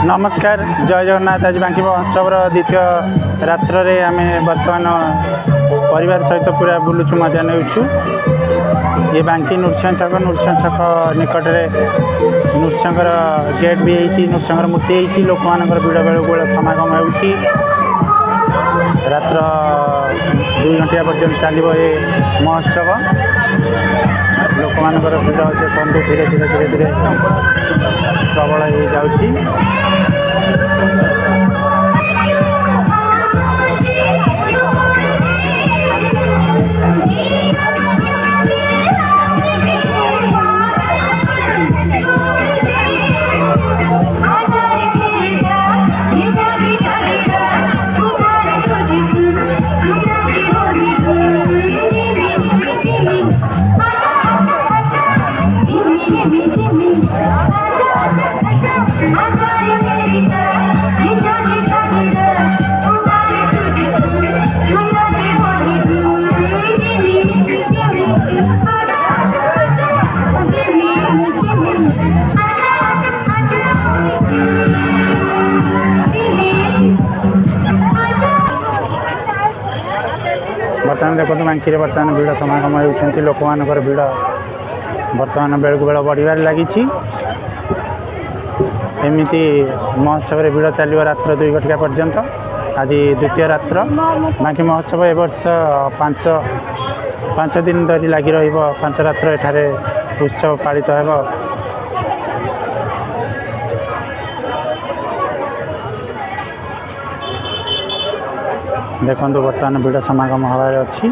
नमस्कार जय जगन्नाथ। आज बांकी महोत्सव द्वितीय रात्र रे आम बर्तमान परिवार सहित पूरा बुलुचु मजा नेउछु। ये बांकी नृसिंह छक निकट में नृसिंहर गेट भी होती, नृसिंहर मूर्ति होती, लोक मान भिड़ बेलू समागम हो रात्र 2 घंटा पर्यटन चलो ये महोत्सव। लोक मान भिड़ बंधु धीरे धीरे धीरे धीरे प्रबल हो जाऊँगी। बर्तमान देखो बांकी बर्तमान भिड़ समागम होती, लोक मान भिड़ बर्तमान बेलू बेल बढ़ार लगी। एमती महोत्सव भिड़ चलो रात्र 2 घंटा पर्यंत। आज द्वितीय रात्र बांकी महोत्सव ए वर्ष 5 दिन धरी लगी रच रात्र एठारे उत्सव पालित हो। देखो बर्तमान भिड़ समागम हबार अच्छी।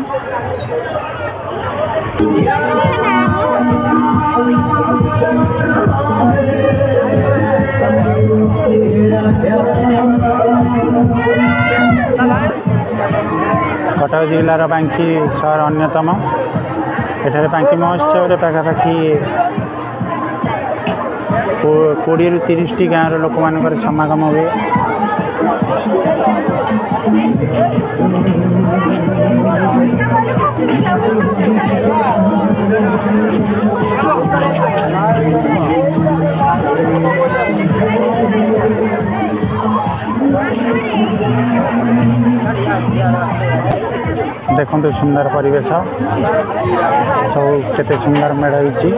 कटक जिलार बांकी सहर अन्यतम। एठारे बांकी महोत्सव पाखापाखि 20 ରୁ 30 गाँव लोक मान समागम हुए। देखो सुंदर परिवेश सब केते सुंदर मेढ़ होइछि।